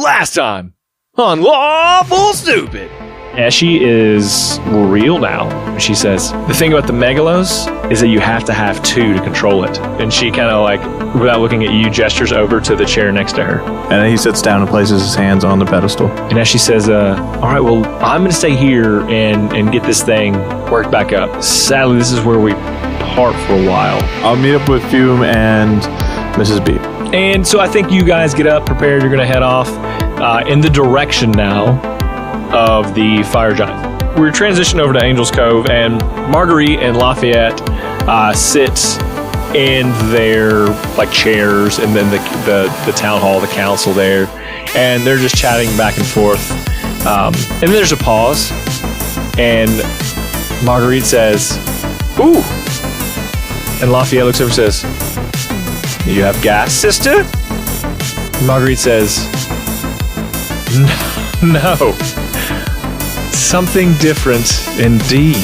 last time on Lawful Stupid. Eshi is real now. She says, the thing about the megalos is that you have to have two to control it. And she kind of like, without looking at you, gestures over to the chair next to her. And then he sits down and places his hands on the pedestal. And Eshi says, all right, well, I'm going to stay here and get this thing worked back up. Sadly, this is where we part for a while. I'll meet up with Fume and Mrs. B. And so I think you guys get up, prepared. You're going to head off in the direction now of the fire giant. We're transitioning over to Angel's Cove, and Marguerite and Lafayette sit in their like chairs, and then the town hall, the council there, and they're just chatting back and forth. And then there's a pause, and Marguerite says, "Ooh," and Lafayette looks over and says, "You have gas, sister?" Marguerite says, No. Something different indeed.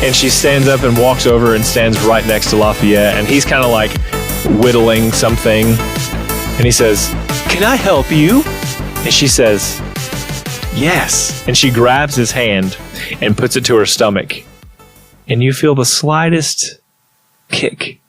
And she stands up and walks over and stands right next to Lafayette, and he's kind of like whittling something. And he says, "Can I help you?" And she says, "Yes." And she grabs his hand and puts it to her stomach. And you feel the slightest kick.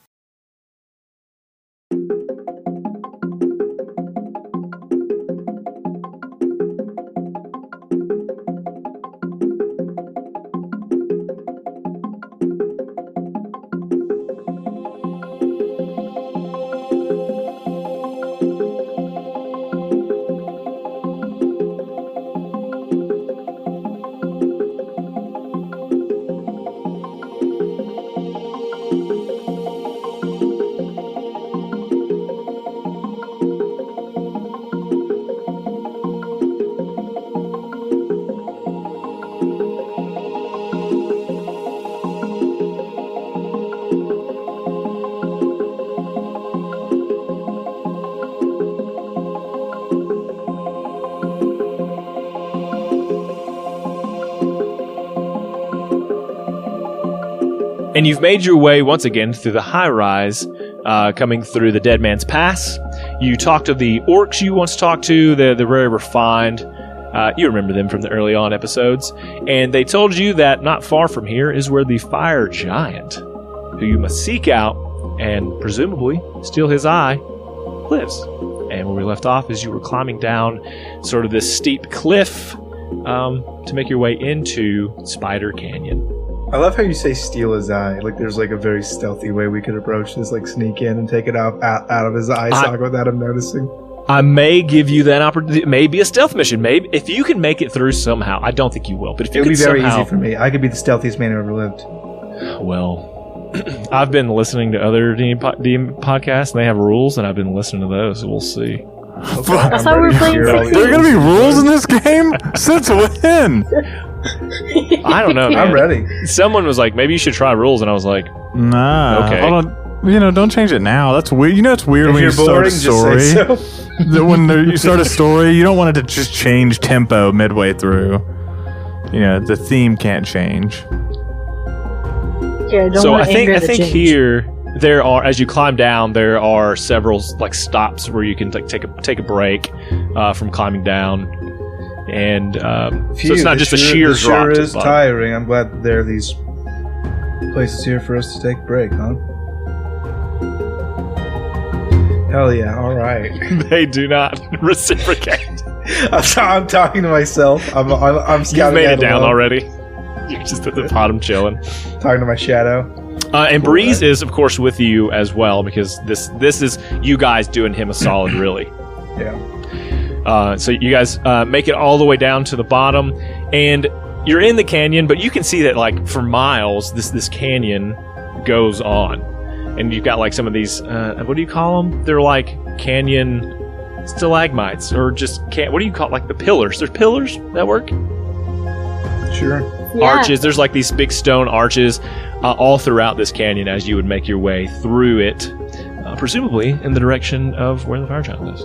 And you've made your way once again through the high-rise, coming through the Dead Man's Pass. You talked to the orcs you once talked to. They're very refined. You remember them from the early on episodes. And they told you that not far from here is where the fire giant, who you must seek out and presumably steal his eye, lives. And where we left off is you were climbing down sort of this steep cliff to make your way into Spider Canyon. I love how you say steal his eye. Like there's like a very stealthy way we could approach this, like sneak in and take it out of his eye socket without him noticing. I may give you that opportunity. Maybe a stealth mission. Maybe if you can make it through somehow. I don't think you will, but if you it would could be very somehow, easy for me. I could be the stealthiest man who ever lived. Well, I've been listening to other DM podcasts, and they have rules, and I've been listening to those. So we'll see. Okay, That's how we're playing. There are going to be rules in this game? Since when? I don't know, man. I'm ready. Someone was like, maybe you should try rules, and I was like, Nah. Okay. Hold on. Don't change it now. That's weird. You know it's weird If when you you're start boring, a story. just say so. When you start a story, you don't want it to just change tempo midway through. The theme can't change. Yeah, don't so want I to think anger the change. here there are, as you climb down, there are several like stops where you can like take a break from climbing down, and so it's not just a sheer drop. It to is the bottom. tiring. I'm glad that there are these places here for us to take a break, huh? Hell yeah! All right. They do not reciprocate. I'm talking to myself. I'm scouting. You've made it out down alone. already. You're just at the bottom chilling. Talking to my shadow. And Breeze is, of course, with you as well, because this is you guys doing him a solid, really. Yeah. So you guys make it all the way down to the bottom, and you're in the canyon, but you can see that like for miles, this canyon goes on, and you've got like some of these. What do you call them? They're like canyon stalagmites, or just what do you call like the pillars? There's pillars that work. Sure. Yeah. Arches. There's like these big stone arches all throughout this canyon as you would make your way through it, presumably in the direction of where the fire giant lives.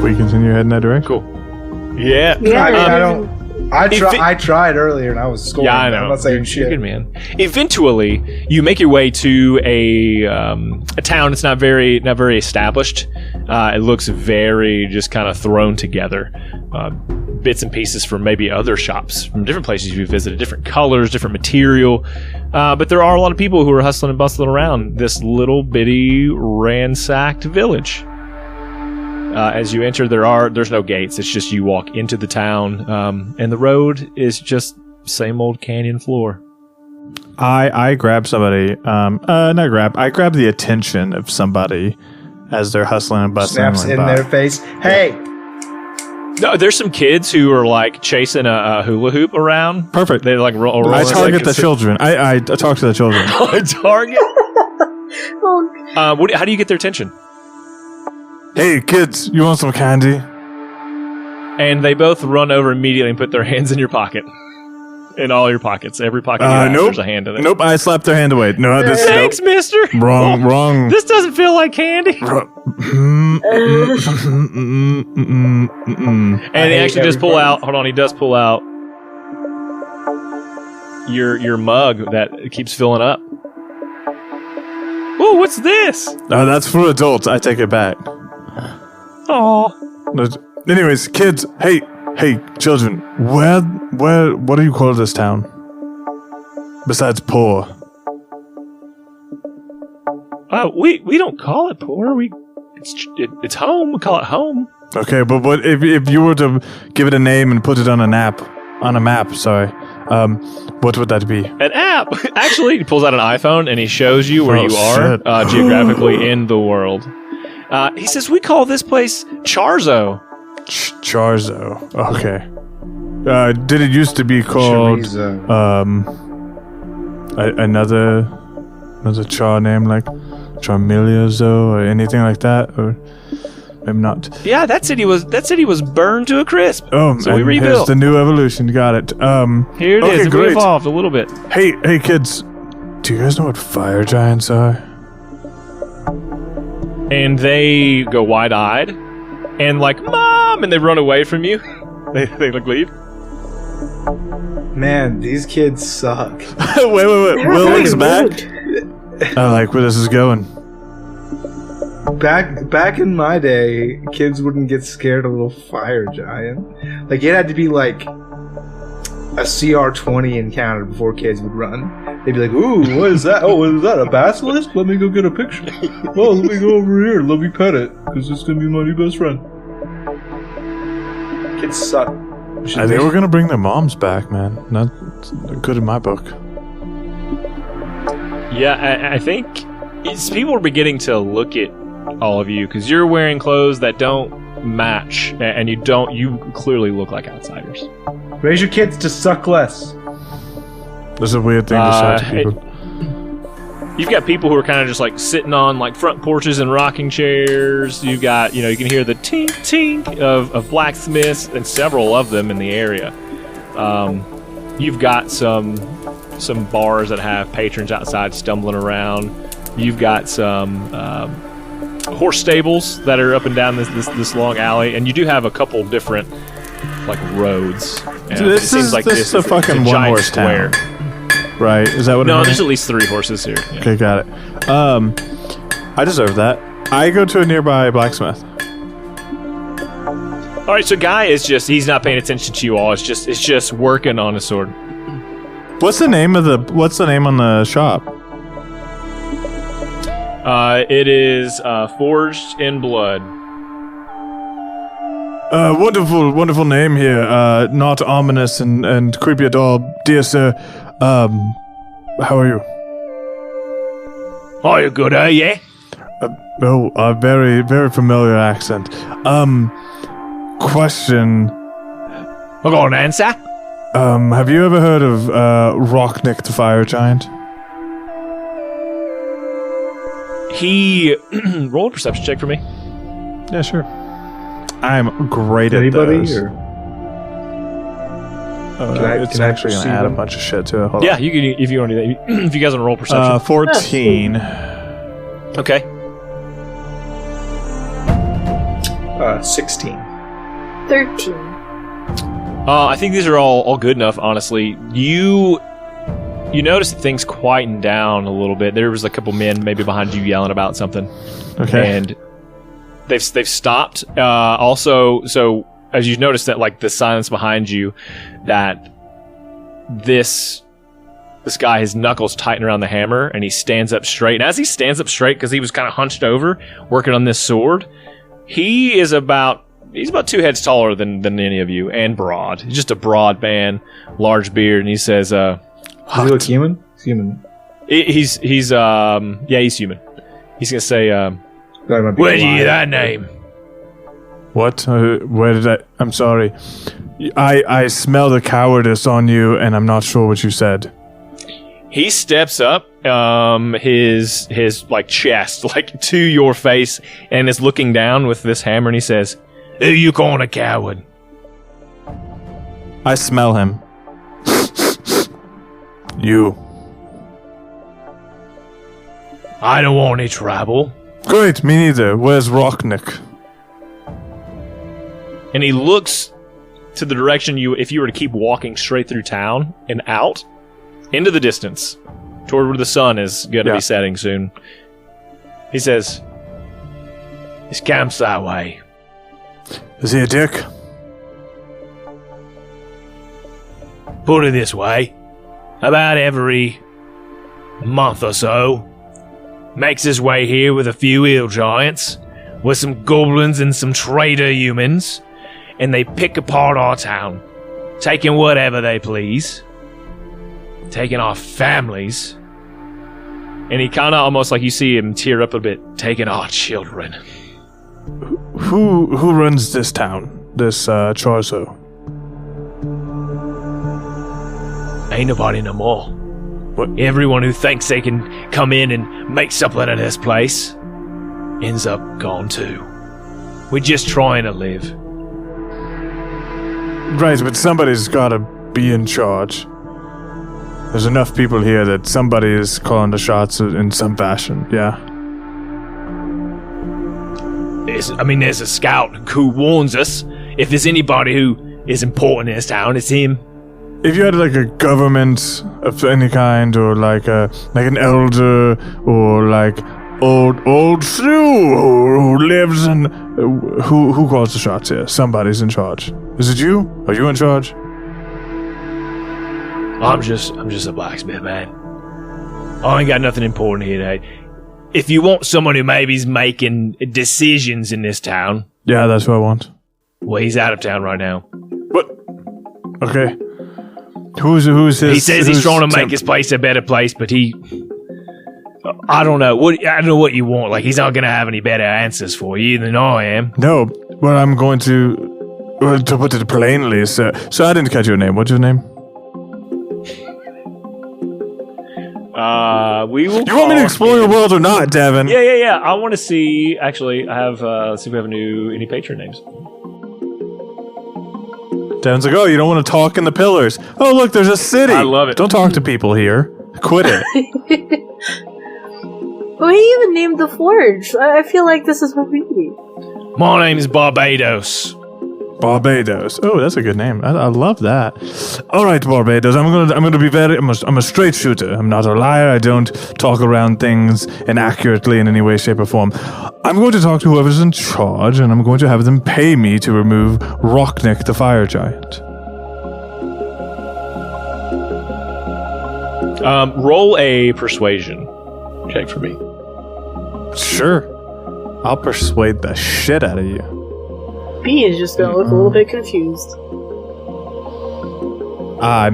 We continue heading that direction. Cool. Yeah. Yeah. I mean, I tried earlier and I was scoring. Yeah, I know. I'm not saying You're shit. good, man. Eventually, you make your way to a town that's not very established. It looks very just kind of thrown together. Bits and pieces from maybe other shops from different places you visited, different colors, different material. But there are a lot of people who are hustling and bustling around this little bitty ransacked village. As you enter, there's no gates. It's just you walk into the town, and the road is just same old canyon floor. I grab somebody. I grab the attention of somebody as they're hustling and bustling. Snaps in their face. Hey. No, there's some kids who are like chasing a hula hoop around. Perfect. They like roll. I target the children. I talk to the children. Target. How do you get their attention? Hey, kids, you want some candy? And they both run over immediately and put their hands in your pocket. In all your pockets. Every pocket you have, nope. There's a hand in it. Nope, I slapped their hand away. No, this Thanks, mister. Wrong. This doesn't feel like candy. And he actually does pull out. Hold on, he does pull out your mug that keeps filling up. Whoa, what's this? That's for adults. I take it back. Oh. Anyways, kids, hey, children, what do you call this town? Besides poor. We don't call it poor. It's home. We call it home. Okay, but what if you were to give it a name and put it on a map? What would that be? An app. Actually, he pulls out an iPhone and he shows you where you are geographically in the world. He says, we call this place Charzo. Charzo. Okay. Did it used to be called another char name like Charmiliozo or anything like that? Or maybe not. Yeah, that city was burned to a crisp. Oh, so we rebuilt. Here's the new evolution. Got it. Here it is. We evolved a little bit. Hey, kids. Do you guys know what fire giants are? And they go wide-eyed and like, Mom! And they run away from you. They like leave. Man, these kids suck. Wait. Will looks back. I like where this is going. Back in my day, kids wouldn't get scared of a little fire giant. Like, it had to be like a CR20 encounter before kids would run. They'd be like, ooh, what is that? Oh, is that a basilisk? Let me go get a picture. Oh, let me go over here. Let me pet it, because it's going to be my new best friend. Kids suck. They were going to bring their moms back, man. Not good in my book. Yeah, I think people are beginning to look at all of you, because you're wearing clothes that don't match, and you clearly look like outsiders. Raise your kids to suck less. This is a weird thing to shout to people. You've got people who are kind of just like sitting on like front porches and rocking chairs. You've got, you can hear the tink tink of blacksmiths, and several of them in the area. You've got some bars that have patrons outside stumbling around. You've got some horse stables that are up and down this long alley, and you do have a couple different like roads. This is a fucking one horse town, right? Is that what? No, there's at least 3 horses here. Yeah. Okay, got it. I deserve that. I go to a nearby blacksmith. All right, so Guy he's not paying attention to you all. It's just working on his sword. What's the name on the shop? It is Forged in Blood. Wonderful name here. Not ominous and creepy at all, dear sir. How are you? Oh, you're good, yeah? Very, very familiar accent. Question. We're going to answer. Have you ever heard of Rocknick the Fire Giant? He roll a perception check for me. Yeah, sure. I'm great at anybody those. Or? It's actually going to add a bunch of shit to it. Hold on. You can, if you want to do that. If you guys want to roll perception. 14. Okay. 16. 13. I think these are all good enough, honestly. You notice that things quieten down a little bit. There was a couple men maybe behind you yelling about something. Okay. And they've stopped. Also, so as you notice that like the silence behind you, that this guy, his knuckles tighten around the hammer, and he stands up straight. And as he stands up straight, because he was kind of hunched over working on this sword, he's about 2 heads taller than any of you, and broad. He's just a broad man, large beard, and he says, Does he look human? He's human. He's human. He's gonna say, where did you get that name? What? Where did I... I'm sorry. I smell the cowardice on you, and I'm not sure what you said. He steps up, his like chest, like to your face, and is looking down with this hammer, and he says, "Who you calling a coward?" I smell him. You. I don't want any trouble. Great, me neither. Where's Rocknick? And he looks to the direction if you were to keep walking straight through town and out into the distance toward where the sun is going to be setting soon. He says, "His camp's that way." Is he a dick? Put it this way, about every month or so, makes his way here with a few hill giants, with some goblins and some traitor humans, and they pick apart our town, taking whatever they please, taking our families, and he kind of almost like you see him tear up a bit, taking our children. Who runs this town? This Charso? Ain't nobody no more. What? Everyone who thinks they can come in and make something of this place ends up gone too. We're just trying to live. Right, but somebody's gotta be in charge. There's enough people here that somebody is calling the shots in some fashion, yeah? There's a scout who warns us. If there's anybody who is important in this town, it's him. If you had like a government of any kind, or like an elder, or like old Sue who lives in, who calls the shots here? Somebody's in charge. Is it you? Are you in charge? I'm just a blacksmith, man. I ain't got nothing important here today. If you want someone who maybe's making decisions in this town, Yeah, that's what I want. well, he's out of town right now. What? Okay. Who's his? He says he's trying to make his place a better place, but I don't know. I don't know what you want. Like, he's not going to have any better answers for you than I am. No, but I'm going to put it plainly, sir. So I didn't catch your name. What's your name? We will. You want me to explore your world or not, Devin? Yeah. I want to see. Actually, I have. Let's see if we have any patron names. Devin's like, oh, you don't want to talk in the pillars. Oh, look, there's a city. I love it. Don't talk to people here. Quit it. Well, he even named the forge. I feel like this is what we need. My name is Barbados. Barbados. Oh, that's a good name. I love that. All right, Barbados. I'm gonna be I'm a straight shooter. I'm not a liar. I don't talk around things inaccurately in any way, shape, or form. I'm going to talk to whoever's in charge, and I'm going to have them pay me to remove Rocknick the fire giant. Roll a persuasion check for me. Sure. I'll persuade the shit out of you. B is just gonna look a little bit confused.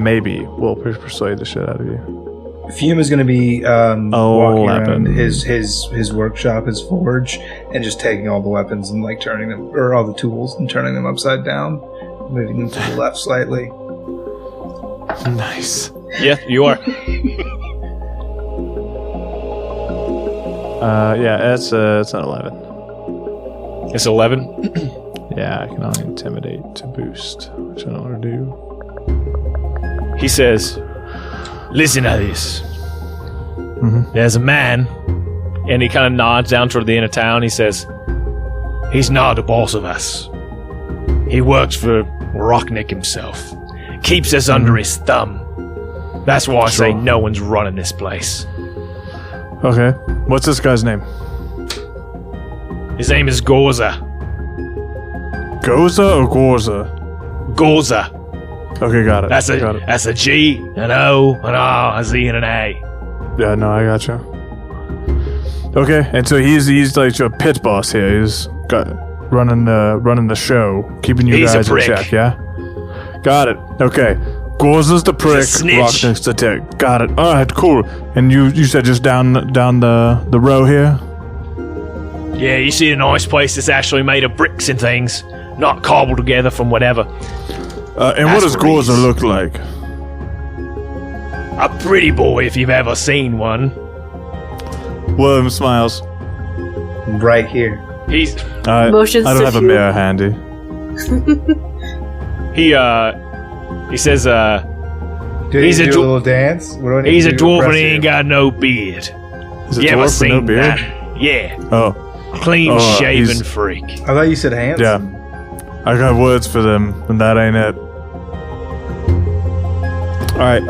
Maybe we'll persuade the shit out of you. Fume is going to be walking 11. around his workshop, his forge, and just taking all the weapons and like turning them, or all the tools and turning them upside down, moving them to the left slightly. Nice. Yeah, you are. Yeah, it's an 11. It's 11. Yeah, I can only intimidate to boost, which I don't want to do. He says, "Listen to this. There's a man," and he kind of nods down toward the end of town. He says, "He's not the boss of us. He works for Rocknick himself. Keeps us under his thumb. That's why I say no one's running this place. Okay. What's this guy's name? His name is Gorza. Goza or Gorza? Gorza. Okay, got it. That's a G, an O, an R, a Z, and an A. Yeah, no, I gotcha. Okay, and so he's like your pit boss here. He's running the show, keeping you guys in check. Yeah, got it. Okay, Gorza's the prick, Rocknick's the tick. Got it. All right, cool. And you said just down the row here. Yeah, you see a nice place that's actually made of bricks and things, not cobbled together from whatever. And what does Gorza look like? A pretty boy, if you've ever seen one. William smiles. Right here. He's I don't have a mirror handy. he says He's a little dance. He's a dwarf and he ain't got no beard. Is a dwarf with no beard? That? Yeah. Oh. Clean shaven freak. I thought you said handsome. Yeah. I got words for them, and that ain't it. Alright,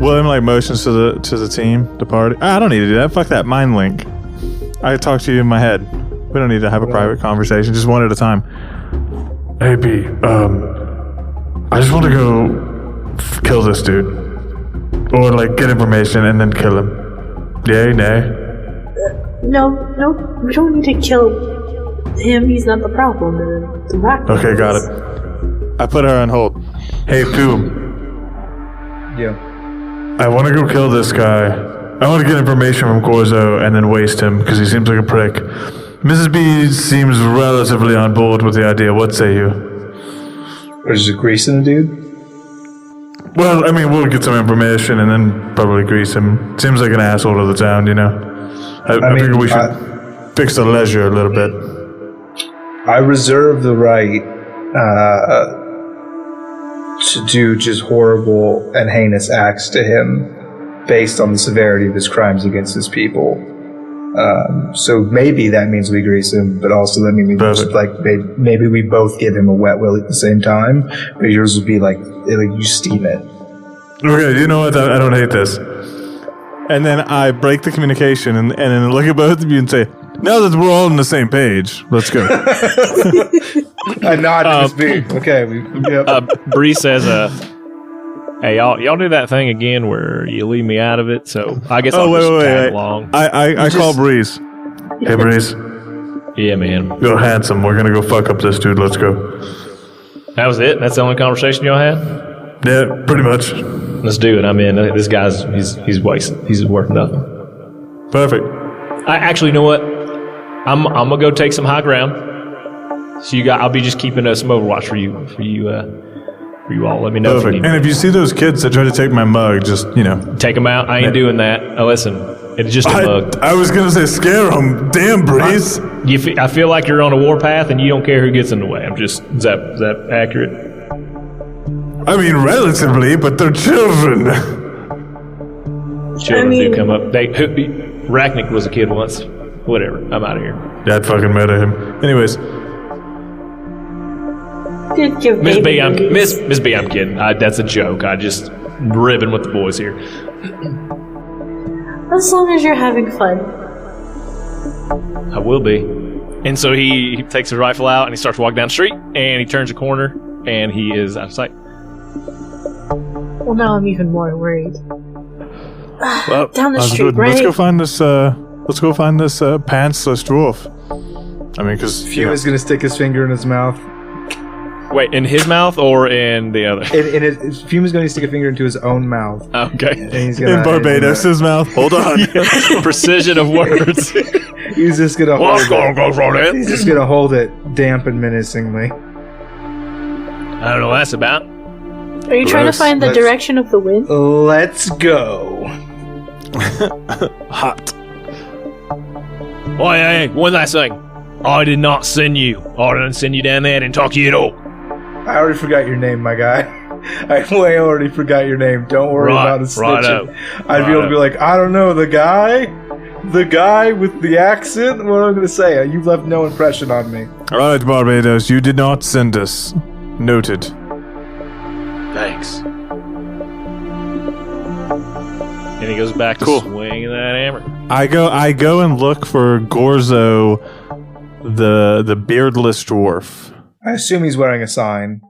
William motions to the team, the party. I don't need to do that. Fuck that mind link. I talk to you in my head. We don't need to have a private conversation, just one at a time. Hey B, I just want to go kill this dude. Or get information and then kill him. Yay, nay? No, we don't need to kill him. He's not the problem. The rock. Okay, got it. I put her on hold. Hey, Pooh. Yeah. I want to go kill this guy. I want to get information from Gorzo and then waste him because he seems like a prick. Mrs. B seems relatively on board with the idea. What say you? Or is it greasing a dude? Well, I mean, we'll get some information and then probably grease him. Seems like an asshole to the town, you know? I figure we should fix the leisure a little bit. I reserve the right to do just horrible and heinous acts to him based on the severity of his crimes against his people. So maybe that means we grease him, but also that means we just, maybe we both give him a wet willy at the same time, but yours would be you steam it. Okay, you know what? I don't hate this. And then I break the communication and then look at both of you and say, now that we're all on the same page, let's go. I nod to this beat. Okay. Bree says, hey, y'all do that thing again where you leave me out of it, so I guess I'll just tag along. I call Breeze. Hey, Breeze. Yeah, man. You're handsome. We're going to go fuck up this dude. Let's go. That was it? That's the only conversation y'all had? Yeah, pretty much. Let's do it. I'm in. This guy's, he's wasted. He's worth nothing. Perfect. I actually, you know what? I'm gonna go take some high ground. So I'll be just keeping some overwatch for you all. Let me know. Perfect. And if you see those kids that try to take my mug, just take them out. I ain't doing that. Listen, it's just a mug. I was gonna say scare them. Damn, Breeze. I feel like you're on a warpath and you don't care who gets in the way. Is that accurate? I mean, relatively, but they're children. Children do come up. Racknick was a kid once. Whatever. I'm out of here. Yeah, I'd fucking murder him. Anyways. Miss B, I'm kidding. That's a joke. I just ribbing with the boys here. As long as you're having fun. I will be. And so he takes his rifle out and he starts walking down the street and he turns a corner and he is out of sight. Well, now I'm even more worried. Well, down the street, good. right? Let's go find this pantsless dwarf. I mean, because Fuma's gonna stick his finger in his mouth. Wait, in his mouth or in the other? Fuma's going to stick a finger into his own mouth. Okay. And he's gonna, in Barbados' mouth. Hold on. Precision of words. He's just gonna hold it. He's just gonna hold it damp and menacingly. I don't know what that's about. Are you trying to find the direction of the wind? Let's go. Hot. Oh, hey, one last thing. I did not send you. I didn't send you down there. I didn't talk to you at all. I already forgot your name, my guy. I way already forgot your name. Don't worry about it snitching. I'd be able to be like, I don't know, the guy with the accent? What am I going to say? You've left no impression on me. All right, Barbados, you did not send us. Noted. Thanks. And he goes back to swinging that hammer. I go and look for Gorzo, the beardless dwarf. I assume he's wearing a sign.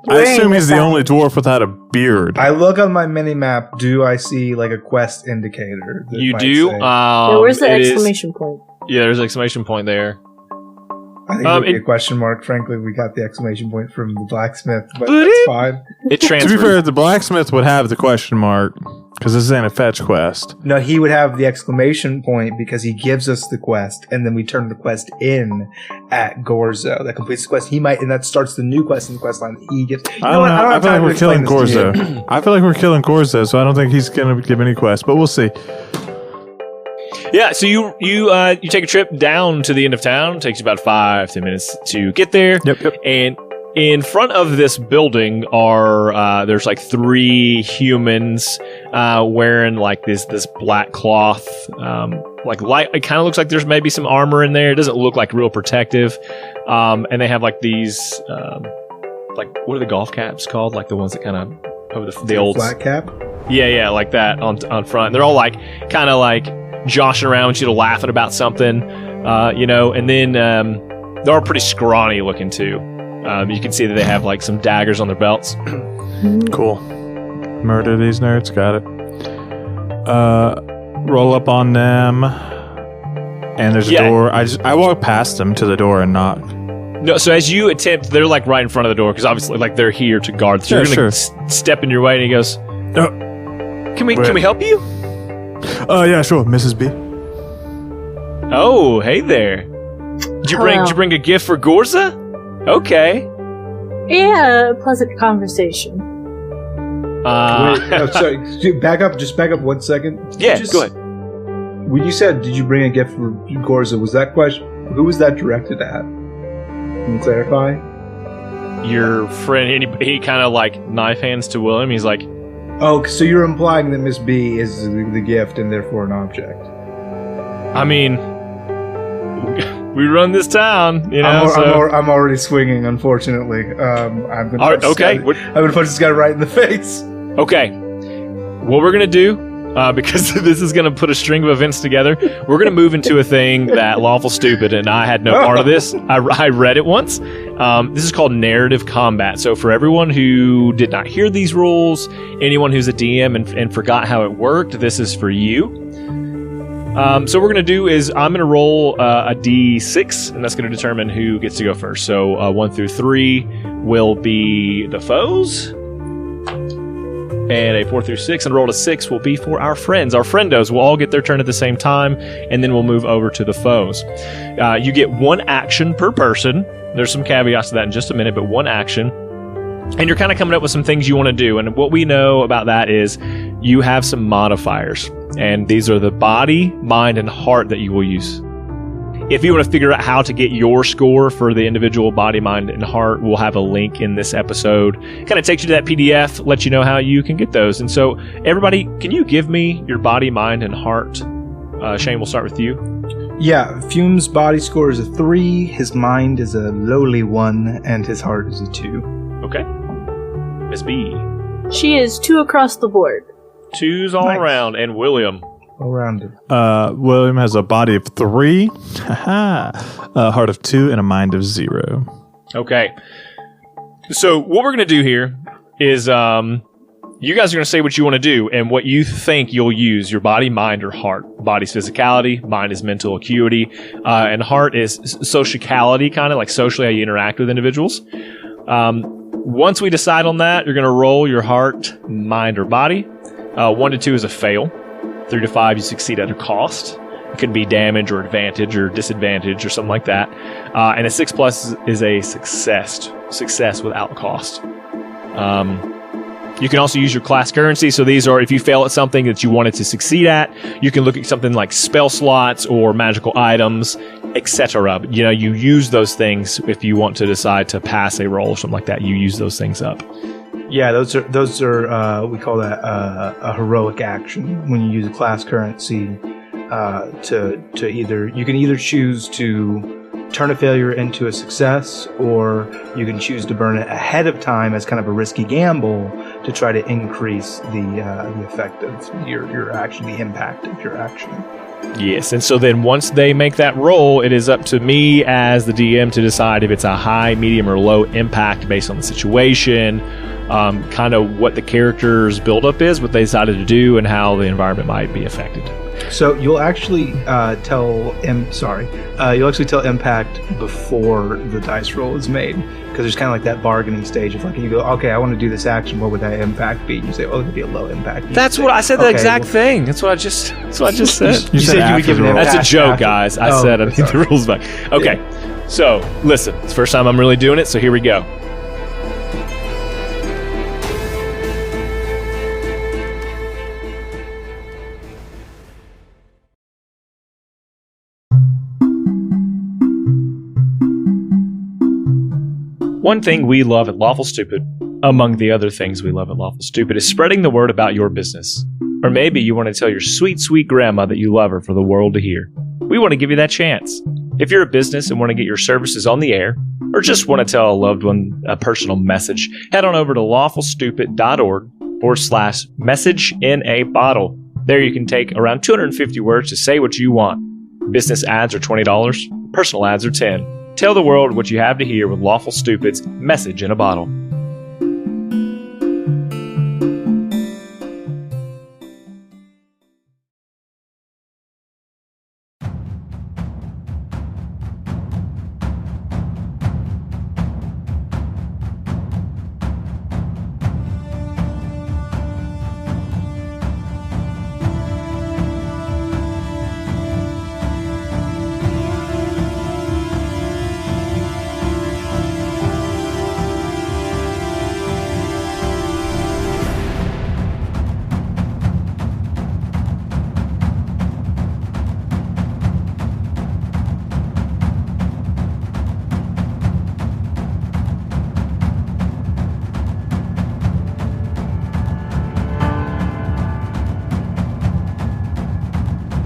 I assume he's the only dwarf without a beard. I look on my mini map. Do I see like a quest indicator? You do? Where's the exclamation point? Yeah, there's an exclamation point there. I think it would be a question mark. Frankly, we got the exclamation point from the blacksmith, but that's fine. It transfers. To be fair, the blacksmith would have the question mark because this ain't a fetch quest. No, he would have the exclamation point because he gives us the quest, and then we turn the quest in at Gorzo. That completes the quest. He might, and that starts the new quest in the quest line that he gets. I don't know. I feel like we're killing Gorzo. I feel like we're killing Gorzo, so I don't think he's gonna give any quest, but we'll see. Yeah, so you take a trip down to the end of town. It takes you about 5-10 minutes to get there. Yep. And in front of this building are there's like 3 humans wearing like this black cloth, like light. It kind of looks like there's maybe some armor in there. It doesn't look like real protective. And they have like these like, what are the golf caps called? Like the ones that kind of over the old flat cap. Yeah, like that on front. They're all like kind of like joshing around, you know, laughing about something, and then they're all pretty scrawny looking too. You can see that they have like some daggers on their belts. Cool. Murder these nerds. Got it. Roll up on them, and there's a door. I walk past them to the door and knock. No, so as you attempt, they're like right in front of the door because obviously like they're here to guard. So you're gonna step in your way, and he goes, "Can we help you?" Yeah, sure, Mrs. B. Oh, hey there. Did you bring a gift for Gorza? Okay. Yeah, pleasant conversation. Wait, sorry. Back up 1 second. Yeah, go ahead. When you said, "Did you bring a gift for Gorza?" Was that question? Who was that directed at? Can you clarify? Your friend. He kind of like knife hands to William. He's like, "Oh, so you're implying that Miss B is the gift and therefore an object?" I mean, we run this town, you know. I'm already swinging, unfortunately. I'm gonna punch this guy right in the face. Okay, what we're gonna do, because this is gonna put a string of events together, we're gonna move into a thing that Lawful Stupid and I had no part of this. I read it once. This is called narrative combat. So for everyone who did not hear these rules, anyone who's a DM and forgot how it worked, this is for you. So what we're going to do is I'm going to roll a d6, and that's going to determine who gets to go first. So 1 through 3 will be the foes, and a 4 through 6, and a roll to 6 will be for our friends. Our friendos will all get their turn at the same time, and then we'll move over to the foes. You get 1 action per person. There's some caveats to that in just a minute, but 1 action. And you're kind of coming up with some things you want to do. And what we know about that is you have some modifiers. And these are the body, mind, and heart that you will use. If you want to figure out how to get your score for the individual body, mind, and heart, we'll have a link in this episode. Kind of takes you to that PDF, lets you know how you can get those. And so, everybody, can you give me your body, mind, and heart? Shane, we'll start with you. Yeah, Fume's body score is a 3, his mind is a lowly 1, and his heart is a 2. Okay. Miss B. She is 2 across the board. 2s all around. And William. All rounded. William has a body of 3, a heart of 2, and a mind of 0. Okay. So what we're going to do here is you guys are going to say what you want to do and what you think you'll use, your body, mind, or heart. Body's physicality, mind is mental acuity, and heart is sociality, kind of like socially how you interact with individuals. Once we decide on that, you're going to roll your heart, mind, or body. 1 to 2 is a fail. 3 to 5, you succeed at a cost. It could be damage or advantage or disadvantage or something like that. And a 6 plus is a success without cost. You can also use your class currency. So these are, if you fail at something that you wanted to succeed at, you can look at something like spell slots or magical items, etc. You know, you use those things if you want to decide to pass a roll or something like that. You use those things up. Yeah, those are we call that a heroic action when you use a class currency to either, you can either choose to turn a failure into a success, or you can choose to burn it ahead of time as kind of a risky gamble to try to increase the effect of your action, the impact of your action. Yes, and so then once they make that roll, it is up to me as the DM to decide if it's a high, medium, or low impact based on the situation, kind of what the character's buildup is, what they decided to do, and how the environment might be affected. So you'll actually tell impact before the dice roll is made, because there's kind of like that bargaining stage of like, you go, okay, I want to do this action. What would that impact be? And you say, oh, it'd be a low impact. That's what I said. The exact thing. That's what I just said. You said you would give an impact. That's a joke, after. guys. I said I need the rules back. Okay, so listen. It's the first time I'm really doing it, so here we go. One thing we love at Lawful Stupid, among the other things we love at Lawful Stupid, is spreading the word about your business. Or maybe you want to tell your sweet, sweet grandma that you love her for the world to hear. We want to give you that chance. If you're a business and want to get your services on the air, or just want to tell a loved one a personal message, head on over to lawfulstupid.org/message in a bottle. There you can take around 250 words to say what you want. Business ads are $20, personal ads are $10. Tell the world what you have to hear with Lawful Stupid's Message in a Bottle.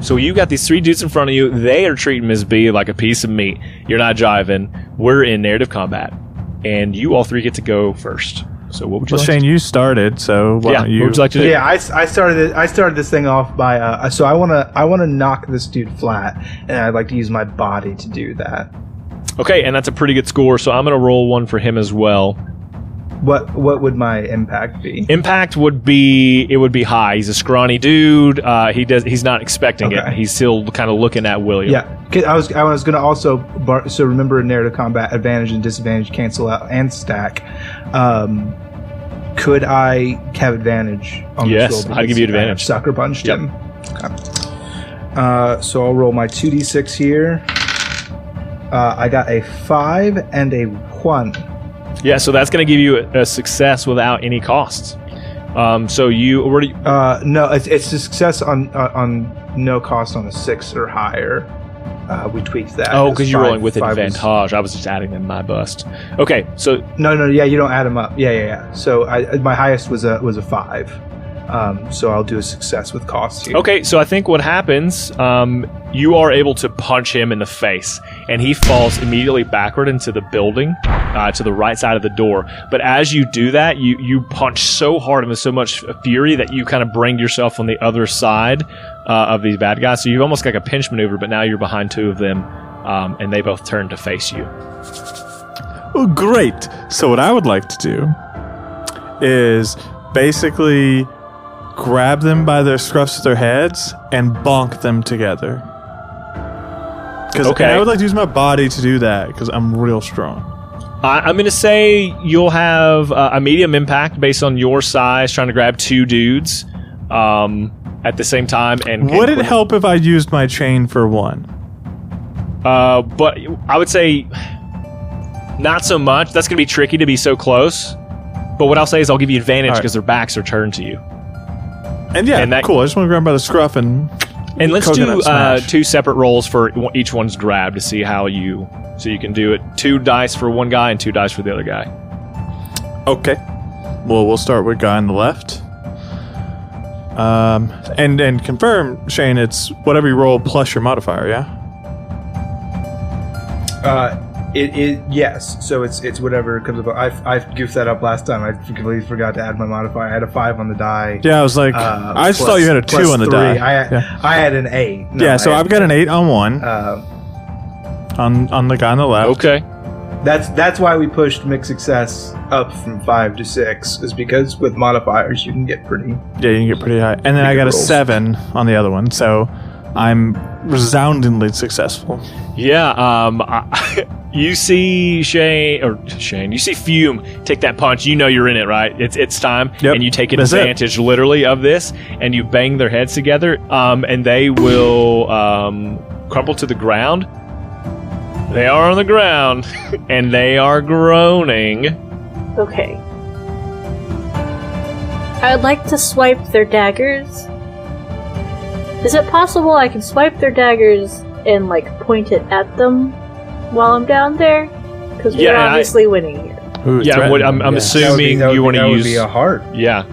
So you got these three dudes in front of you. They are treating Ms. B like a piece of meat. You're not jiving. We're in narrative combat. And you all three get to go first. So what would you like Shane, to do? you started, so why don't you... What would you like to do? Yeah, I started this thing off by so I wanna knock this dude flat, and I'd like to use my body to do that. Okay, and that's a pretty good score, so I'm going to roll one for him as well. What would my impact be? Impact would be high. He's a scrawny dude. He's not expecting it. He's still kind of looking at William. Yeah, 'cause I was going to also so remember in narrative combat, advantage and disadvantage cancel out and stack. Could I have advantage on this roll? Yes, I'd give you advantage. Sucker punched him. Okay. So I'll roll my 2d6 here. I got a 5 and a 1. Yeah, so that's going to give you a success without any costs. So you already... no, it's a success on no cost on a 6 or higher. We tweaked that. Oh, because you're rolling with advantage. I was just adding them in my bust. Okay, so... No, yeah, you don't add them up. Yeah. So my highest was a 5. So I'll do a success with costs here. Okay, so I think what happens, you are able to punch him in the face, and he falls immediately backward into the building, to the right side of the door. But as you do that, you punch so hard and with so much fury that you kind of bring yourself on the other side of these bad guys. So you've almost like a pinch maneuver, but now you're behind two of them, and they both turn to face you. Oh, great. So what I would like to do is basically grab them by their scruffs of their heads and bonk them together. I would like to use my body to do that because I'm real strong. I'm going to say you'll have a medium impact based on your size, trying to grab two dudes at the same time. And would it help if I used my chain for one? But I would say not so much. That's going to be tricky to be so close. But what I'll say is I'll give you advantage because their backs are turned to you. And cool. I just want to grab by the scruff and let's do two separate rolls for each one's grab to see how you can do it. 2 dice for one guy and 2 dice for the other guy. Okay. Well, we'll start with guy on the left. And confirm, Shane, it's whatever you roll plus your modifier, yeah? Yes. So it's whatever comes up. I goofed that up last time. I completely forgot to add my modifier. I had a 5 on the die. Yeah, I was like, I just thought you had a 2 on the 3. die. I had an 8. No, so I've got an 8 on one. On the guy on the left. Okay. That's why we pushed mixed success up from 5 to 6, is because with modifiers you can get pretty. Yeah, you can get pretty high. And then I got a rolls. 7 on the other one, so I'm resoundingly successful. Yeah. You see Shane. You see Fume take that punch. You know you're in it, right? It's time, Yep. and you take That's it. advantage literally of this, and you bang their heads together, and they will crumple to the ground. They are on the ground, and they are groaning. Okay. I would like to swipe their daggers. Is it possible I can swipe their daggers and, like, point it at them while I'm down there? Because we're obviously winning here. Ooh, Yeah, threatening. I'm assuming you want to use. That would be a heart. Yeah.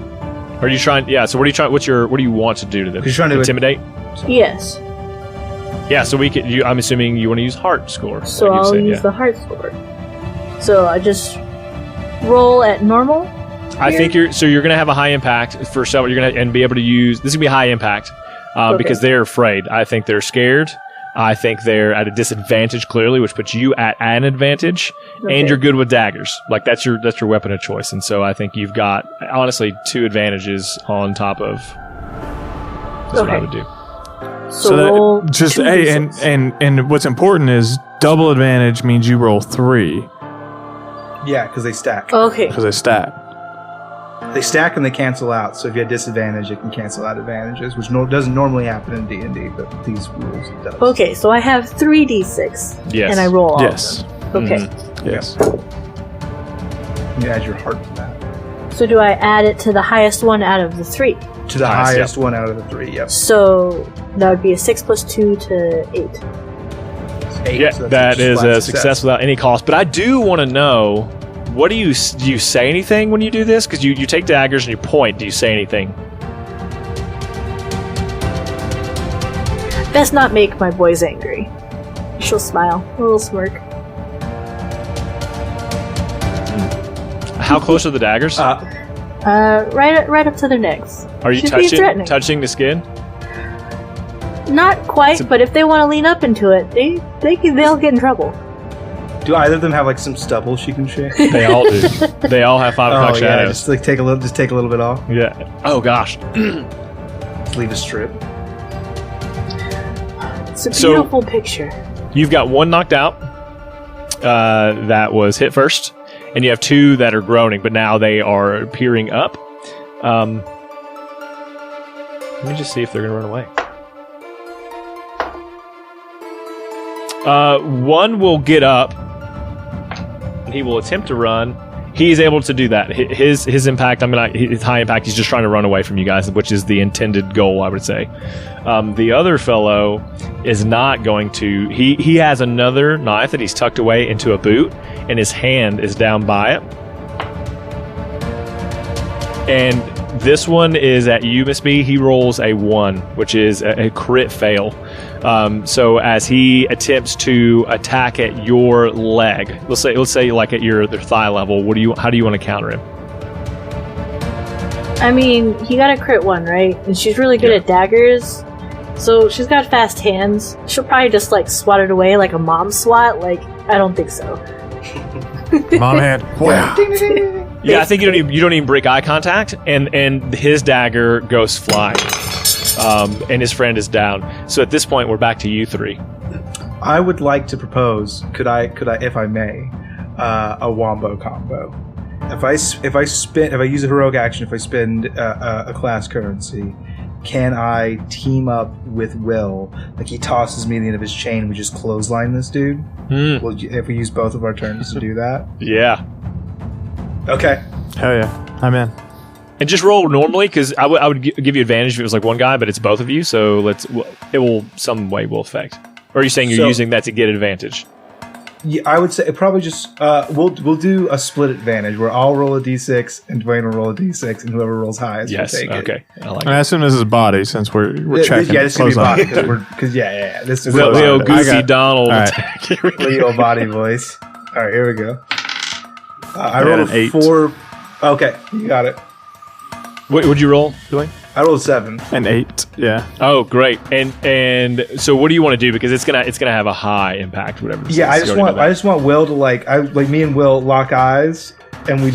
Are you trying? Yeah. So what are you trying? What do you want to do to them? You're trying to intimidate. Yes. Yeah. So we could. I'm assuming you want to use heart score. So like you I'll said, use the heart score. So I just roll at normal. I think you're gonna have a high impact for several. You're gonna and be able to use. This is gonna be high impact because they're afraid. I think they're scared. I think they're at a disadvantage clearly, which puts you at an advantage. Okay. And you're good with daggers. Like that's your weapon of choice. And so I think you've got honestly 2 advantages on top of. That's what I would do. So that roll just 2d6. and what's important is double advantage means you roll 3 Yeah, because they stack. Okay. because they stack. They stack and they cancel out. So if you have disadvantage, it can cancel out advantages, which doesn't normally happen in D&D, but these rules it does. Okay, so I have 3d6. Yes. And I roll all Yes. of them. Okay. Yes. You add your heart to that. So do I add it to the highest one out of the 3? To the Highest, highest one out of the 3, yep. So that would be a 6 plus 2 to 8. 8, Yeah, so that that's is flat a success without any cost. But I do want to know, what do you say anything when you do this? Because you take daggers and you point. Do you say anything? Best not make my boys angry. She'll smile, a little smirk. How close are the daggers? Right up to their necks. Are you She's being threatening. touching the skin? Not quite, but if they want to lean up into it, they'll get in trouble. Do either of them have like some stubble she can shake? They all do. They all have 5 o'clock shadows. just like take a little bit off. Yeah. Oh gosh. Just leave a strip. It's a So- beautiful picture. You've got 1 knocked out that was hit first, and you have 2 that are groaning, but now they are peering up. Let me just see if they're going to run away. 1 will get up. He will attempt to run. He is able to do that. His impact, his high impact, he's just trying to run away from you guys, which is the intended goal, I would say. The other fellow is not going to. He has another knife that he's tucked away into a boot, and his hand is down by it. And this one is at you, Miss B. He rolls a 1, which is a crit fail. So as he attempts to attack at your leg, let's say like at their thigh level, how do you want to counter him? I mean, he got a crit 1, right? And she's really good at daggers. So she's got fast hands. She'll probably just like swat it away like a mom swat. Like, I don't think so. Mom hand. Wow. Yeah, I think you don't even break eye contact, and his dagger goes flying, and his friend is down. So at this point, we're back to you 3. I would like to propose, could I, if I may, a wombo combo. If I use a heroic action, if I spend a class currency, can I team up with Will? Like he tosses me at the end of his chain, we just clothesline this dude. Well, if we use both of our turns to do that, Yeah. okay. Hell yeah. I'm in. And just roll normally, because I would give you advantage if it was like one guy, but it's both of you, so it will some way will affect. Or are you saying you're So- using that to get advantage? I would say probably just we'll do a split advantage where I'll roll a d6 and Dwayne will roll a d6 and whoever rolls highest will take it. Okay. I assume this is body since we're checking. Yeah, this is body because this is Leo Goosey Donald. Right. Leo body voice. All right, here we go. I rolled an 8. 4. Okay, you got it. What would you roll, Dwayne? I rolled 7. An 8. Yeah. Oh, great. And so what do you want to do? Because it's gonna have a high impact, whatever. Yeah, I just want Will to like me and Will lock eyes, and we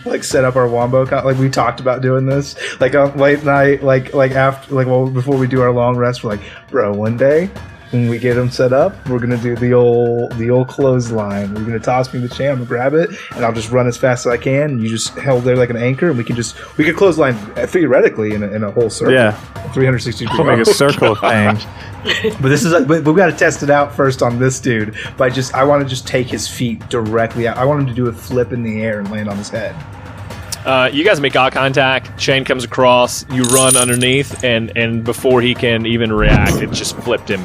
like set up our wombo. Like we talked about doing this, like on late night, like after, like before we do our long rest. We're like, bro, one day when we get them set up, we're gonna do the old clothesline. We're gonna toss me the chain, I'm gonna grab it, and I'll just run as fast as I can. And you just held there like an anchor, and we could clothesline theoretically in a whole circle. Yeah, 360 degrees. We'll make a circle thing. But this is we've got to test it out first on this dude. But I want to just take his feet directly out. I want him to do a flip in the air and land on his head. You guys make eye contact. Shane comes across. You run underneath, and before he can even react, it just flipped him,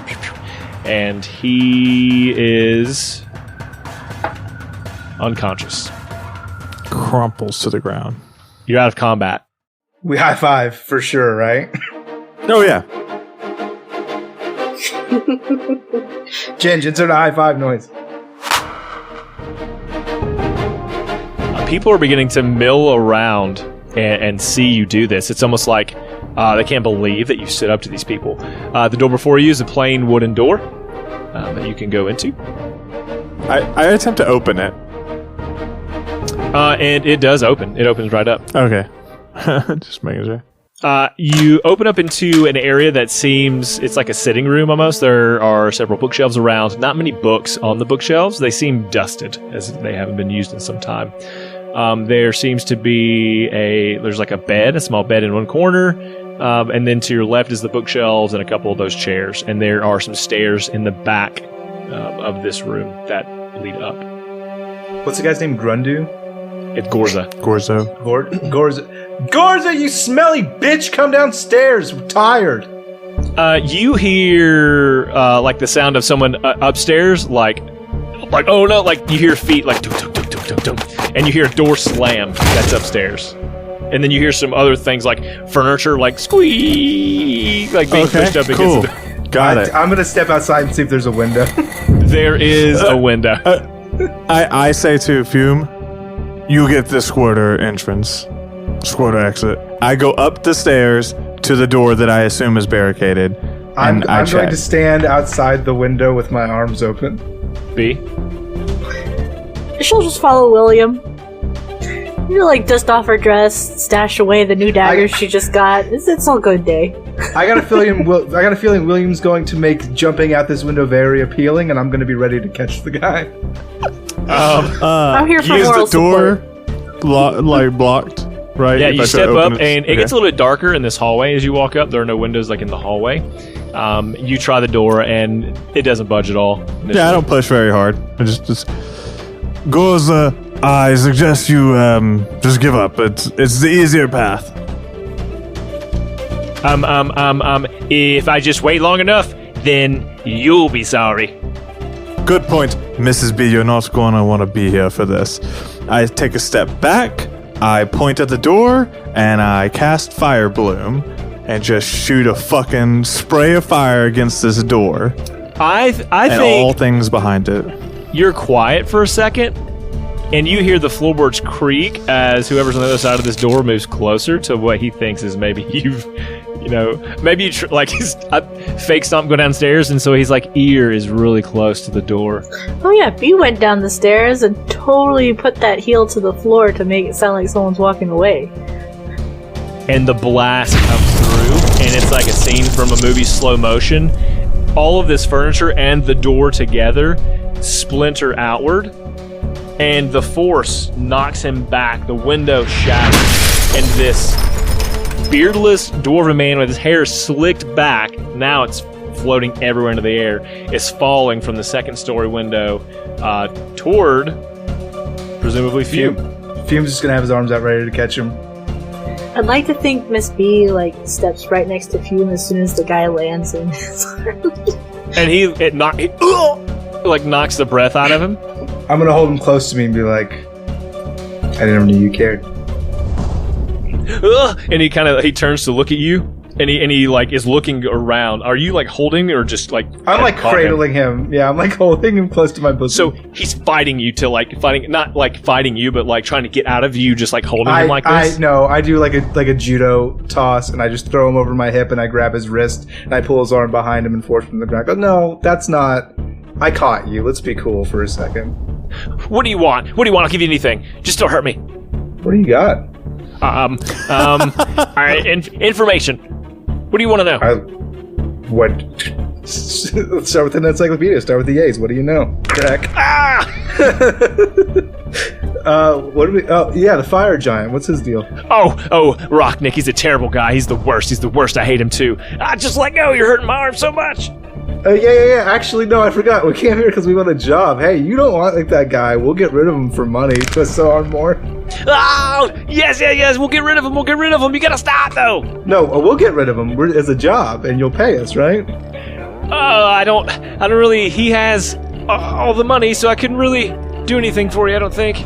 and he is unconscious. Crumples to the ground. You're out of combat. We high five for sure, right? Oh yeah. Jen, insert a high five noise. People are beginning to mill around and see you do this. It's almost like they can't believe that you stood up to these people. The door before you is a plain wooden door that you can go into. I attempt to open it. And it does open. It opens right up. Okay. Just making sure. You open up into an area that seems, it's like a sitting room almost. There are several bookshelves around. Not many books on the bookshelves. They seem dusted as they haven't been used in some time. There seems to be there's like a bed, a small bed in one corner. And then to your left is the bookshelves and a couple of those chairs. And there are some stairs in the back of this room that lead up. What's the guy's name? Grundu? It's Gorza. Gorza, you smelly bitch! Come downstairs. We're tired. You hear like the sound of someone upstairs, like oh no, like you hear feet like tuk, tuk, tuk, tuk, tuk, tuk, and you hear a door slam that's upstairs, and then you hear some other things like furniture like squeak, like being pushed up against the. Got it. I'm gonna step outside and see if there's a window. There is a window. I say to Fume, you get the squirter entrance. Squirter exit. I go up the stairs to the door that I assume is barricaded. I'm going to stand outside the window with my arms open. B. She'll just follow William. You like dust off her dress, stash away the new daggers she just got. It's all good day. I got a feeling William's going to make jumping out this window very appealing, and I'm going to be ready to catch the guy. I'm here for is moral the door support. blocked? Right? Yeah, if you I step try to up, open and it gets a little bit darker in this hallway as you walk up. There are no windows like in the hallway. You try the door, and it doesn't budge at all. Yeah, I don't push very hard. I just goes. I suggest you just give up. It's the easier path. If I just wait long enough, then you'll be sorry. Good point, Mrs. B. You're not going to want to be here for this. I take a step back. I point at the door, and I cast Fire Bloom, and just shoot a fucking spray of fire against this door. I and think all things behind it. You're quiet for a second, and you hear the floorboards creak as whoever's on the other side of this door moves closer to what he thinks is maybe he's fake stomp go downstairs, and so he's like ear is really close to the door. Oh yeah, B went down the stairs and totally put that heel to the floor to make it sound like someone's walking away. And the blast comes through, and it's like a scene from a movie slow motion. All of this furniture and the door together splinter outward, and the force knocks him back. The window shatters, and this beardless dwarven man with his hair slicked back, now it's floating everywhere into the air, is falling from the second story window toward presumably Fume. Fume's just gonna have his arms out ready to catch him. I'd like to think Miss B steps right next to Fume as soon as the guy lands in his arms. And like knocks the breath out of him. I'm gonna hold him close to me and be like, I never knew you cared. And he turns to look at you, and he like is looking around. Are you like holding or just like? I'm like cradling him. Yeah, I'm like holding him close to my bosom. So he's fighting you to like not like fighting you, but like trying to get out of you, just like holding him like this. I do like a judo toss, and I just throw him over my hip, and I grab his wrist, and I pull his arm behind him and force him to the ground. I go, no, that's not. I caught you. Let's be cool for a second. What do you want? I'll give you anything. Just don't hurt me. What do you got? All right, information. What do you want to know? Let's start with an encyclopedia. Start with the A's. What do you know? Crack. What do we? Oh, yeah, the fire giant. What's his deal? Oh, Rocknick. He's a terrible guy. He's the worst. I hate him too. Just let go. You're hurting my arm so much. Yeah. Actually, no, I forgot. We came here because we want a job. Hey, you don't want like that guy. We'll get rid of him for money. Twist so hard more. Oh, yes. We'll get rid of him. You gotta stop, though. No, we'll get rid of him. It's a job, and you'll pay us, right? I don't really. He has all the money, so I couldn't really do anything for you. I don't think.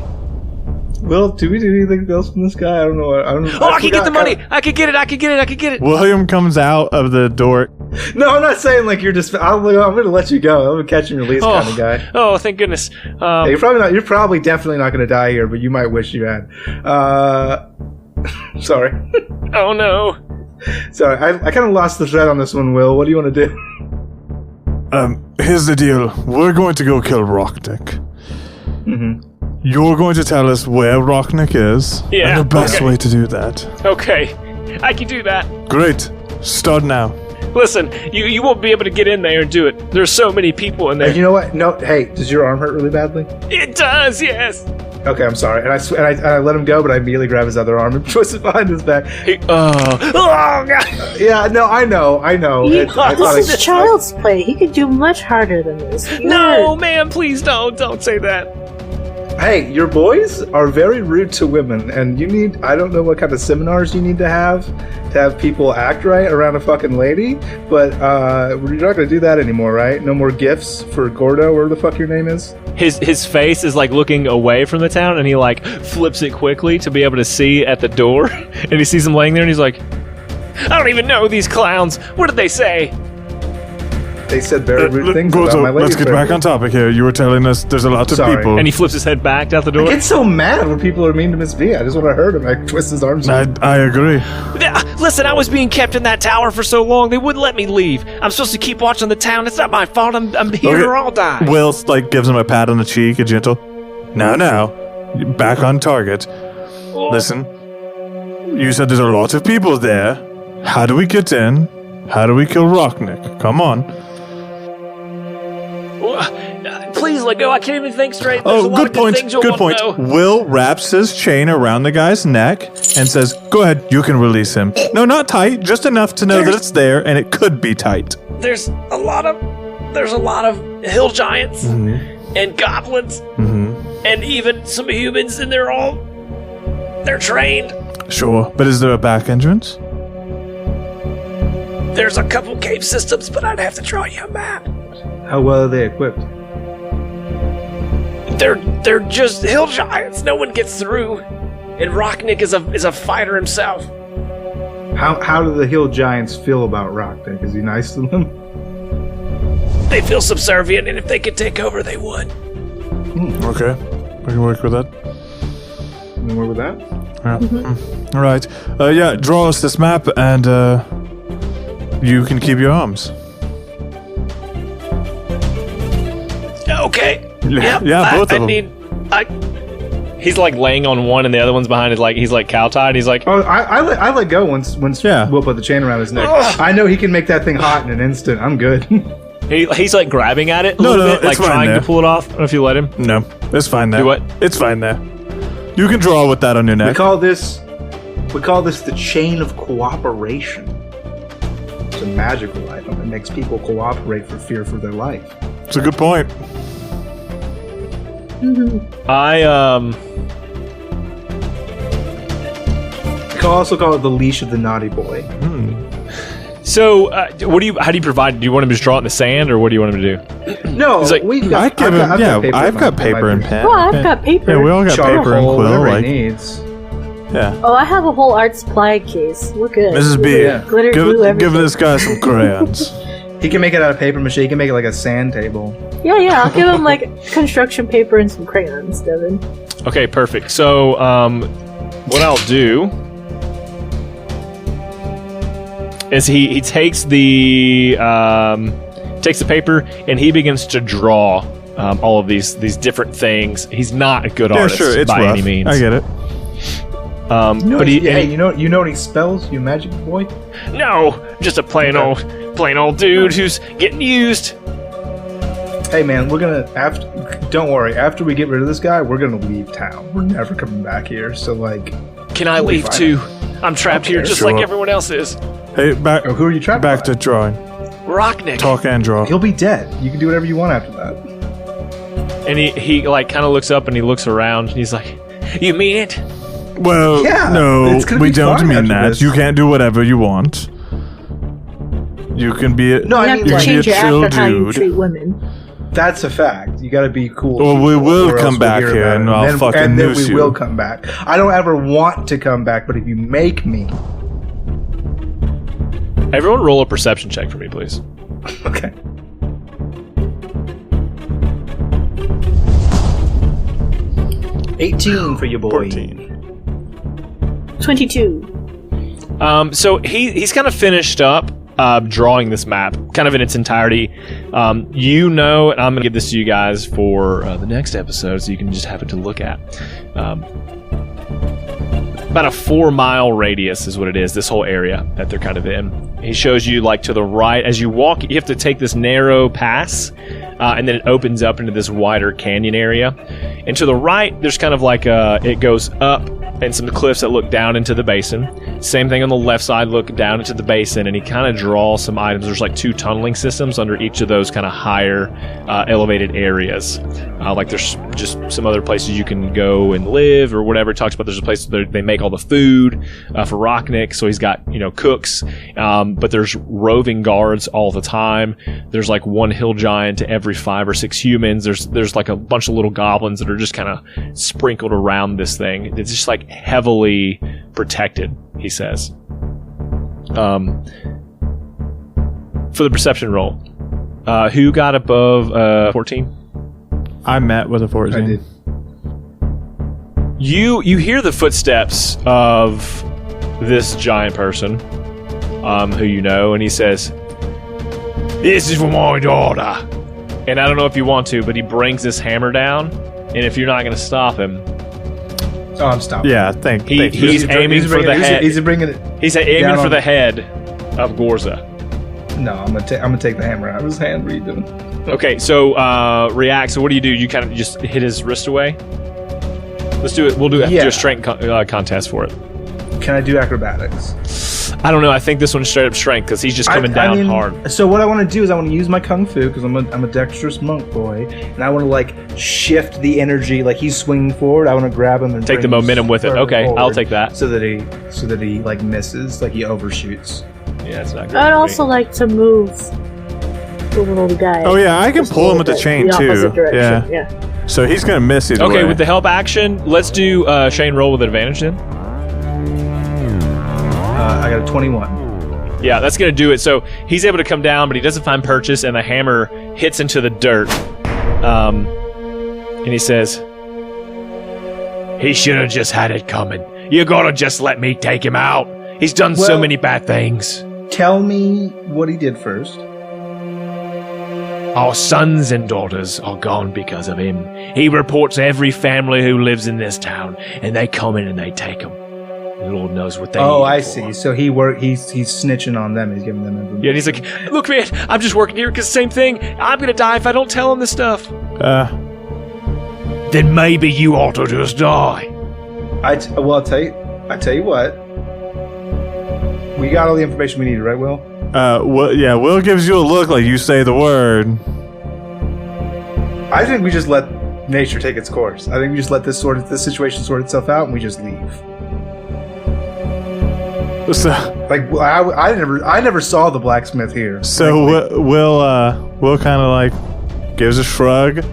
Well, do we do anything else from this guy? I don't know. I can get the money. I can get it. William comes out of the door. No, I'm not saying like you're just. I'm going to let you go. I'm a catch and release kind of guy. Oh, thank goodness. Yeah, you're probably definitely not going to die here, but you might wish you had. Sorry. Oh no. Sorry, I kind of lost the thread on this one. Will, what do you want to do? Here's the deal. We're going to go kill Rocknick. Mm-hmm. You're going to tell us where Rocknick is. Yeah. And the best way to do that. Okay. I can do that. Great. Start now. Listen, you won't be able to get in there and do it. There's so many people in there. You know what? No. Hey, does your arm hurt really badly? It does, yes. Okay, I'm sorry. And I let him go, but I immediately grab his other arm and twist it behind his back. Oh God. Yeah, no, I know. This is child's play. He could do much harder than this. No, man, please don't say that. Hey, your boys are very rude to women, and you need, I don't know what kind of seminars you need to have people act right around a fucking lady, but you're not going to do that anymore, right? No more gifts for Gordo, whatever the fuck your name is? His face is like looking away from the town, and he like flips it quickly to be able to see at the door, and he sees him laying there, and he's like, I don't even know these clowns. What did they say? They said very rude things about my lady. Let's get back on topic here. You were telling us there's a lot of people. And he flips his head back out the door. I get so mad when people are mean to Miss V. I just want to hurt him. I twist his arms. I agree. Listen, I was being kept in that tower for so long, they wouldn't let me leave. I'm supposed to keep watching the town. It's not my fault. I'm here or I'll die. Will like gives him a pat on the cheek, a gentle. Now, back on target. Listen, you said there's a lot of people there. How do we get in? How do we kill Rocknick? Come on. Please let go. I can't even think straight. There's good point. Good point. Will wraps his chain around the guy's neck and says, "Go ahead. You can release him. No, not tight. Just enough to know that it's there, and it could be tight." There's a lot of hill giants and goblins and even some humans, and they're trained. Sure, but is there a back entrance? There's a couple cave systems, but I'd have to draw you a map. How well are they equipped? They're just hill giants. No one gets through. And Rocknick is a fighter himself. How do the hill giants feel about Rocknick? Is he nice to them? They feel subservient, and if they could take over, they would. Okay, we can work with that. You can work with that? Yeah. All right. Yeah, draw us this map, and you can keep your arms. Okay. Yeah, both of them. He's like laying on one, and the other one's behind his he's like cow tied. He's like, oh, I let go once Will put the chain around his neck. Ugh. I know he can make that thing hot in an instant. I'm good. He's like grabbing at it a little bit, like trying to pull it off. I don't know if you let him. No, it's fine there. Do what? It's fine there. You can draw with that on your neck. We call this the chain of cooperation. It's a magical item that makes people cooperate for fear for their life. It's a good point. You can also call it the leash of the naughty boy. So, how do you provide? Do you want him to just draw it in the sand, or what do you want him to do? No, He's like, we've got. I've got paper and pen. Oh, I've got paper. Yeah, we all got paper and Charcoal, quill. whatever Like, he needs. yeah. Oh, I have a whole art supply case. We're good. Mrs. B, Yeah. Glitter, glue, give everything. this guy some crayons. He can make it out of paper mache. He can make it like a sand table. Yeah, I'll give him like construction paper and some crayons, Devin. Okay, perfect. So, what I'll do is he takes the paper and he begins to draw all of these different things. He's not a good artist It's by rough. any means. I get it. But you know any spells, you magic boy? no, just a plain old dude who's getting used. Hey man, we're gonna don't worry. After we get rid of this guy, we're gonna leave town. We're never coming back here. So like, Can I leave too? I'm trapped here just sure. like everyone else is. Hey, back. who are you trapped Back by? to drawing. Rocknick. Talk and draw. He'll be dead. You can do whatever you want after that. And he like kind of looks up and he looks around and he's like, "You mean it?" Well, Yeah, no, it's gonna we be don't fine mean after that. this. You can't do whatever you want. You can be a, No, You I have mean to you're like, gonna change be your a act chill on how you dude. treat women. that's a fact. You gotta be cool. Or we will or else come back hear here about and it. I'll then, fucking and then noose we you. will come back. I don't ever want to come back, but if you make me, Everyone, roll a perception check for me, please. okay. $18 for you, boy. 22. So he's kind of finished up drawing this map, kind of in its entirety. And I'm going to give this to you guys for the next episode, so you can just have it to look at. About a 4-mile radius is what it is, this whole area that they're kind of in. He shows you, like, to the right. As you walk, you have to take this narrow pass, and then it opens up into this wider canyon area. And to the right, there's kind of like it goes up and some cliffs that look down into the basin. Same thing on the left side, look down into the basin, and he kind of draws some items. There's like 2 tunneling systems under each of those kind of higher elevated areas. Like there's just some other places you can go and live or whatever. It talks about there's a place where they make all the food for Rocknick, so he's got, cooks, but there's roving guards all the time. There's like 1 hill giant to every 5 or 6 humans. There's like a bunch of little goblins that are just kind of sprinkled around this thing. It's just like heavily protected, he says. For the perception roll, who got above 14? I met with a 14. I did. You hear the footsteps of this giant person, who you know, and he says, "This is for my daughter." And I don't know if you want to, but he brings this hammer down, and if you're not going to stop him, Oh, I'm stopping. Yeah, thank you. he's aiming for the head. He's bringing it. He's aiming down for on- the head of Gorza. No, I'm gonna take the hammer out of his hand. What are you doing? Okay, so react. So what do? You kind of just hit his wrist away. Let's do it. We'll do Yeah. a strength contest for it. Can I do acrobatics? I don't know. I think this one's straight up strength because he's just coming down hard. So what I want to do is I want to use my kung fu because I'm a dexterous monk boy, and I want to like shift the energy. Like he's swinging forward, I want to grab him and Take the bring him momentum with it. further Okay, I'll forward take that. So that he like misses, like he overshoots. Yeah, it's not good. I'd also like to move the little guy. Oh yeah, I can just a pull him little with the bit, chain the opposite too. direction, Yeah. yeah. So he's gonna miss either Okay, way. with the help action, let's do Shane roll with advantage then. I got a 21. Yeah, that's going to do it. So he's able to come down, but he doesn't find purchase, and the hammer hits into the dirt. And he says, "He should have just had it coming. You gotta just let me take him out. He's done so Well- many bad things. Tell me what he did first. Our sons and daughters are gone because of him. He reports every family who lives in this town, and they come in and they take him. The Lord knows what they Oh, need I him for. see. So he's snitching on them. He's giving them information. Yeah, and he's like, "Look, man, I'm just working here because same thing. I'm gonna die if I don't tell him this stuff." Then maybe you ought to just die. I'll tell you what. We got all the information we needed, right, Will? Will gives you a look like you say the word. I think we just let nature take its course. I think we just let this situation sort itself out, and we just leave. So, Like I never saw the blacksmith here. Will kind of like gives a shrug,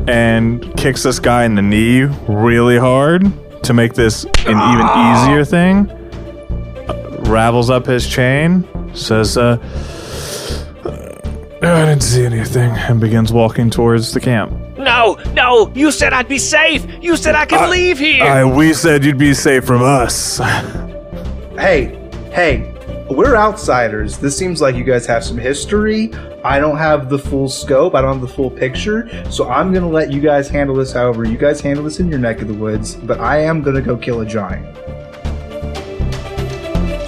and kicks this guy in the knee really hard to make this an even easier thing. Ravels up his chain, says, I didn't see anything, and begins walking towards the camp. No, you said I'd be safe. You said I could leave here. We said you'd be safe from us. Hey, we're outsiders. This seems like you guys have some history. I don't have the full scope. I don't have the full picture. So I'm going to let you guys handle this however you guys handle this in your neck of the woods. But I am going to go kill a giant.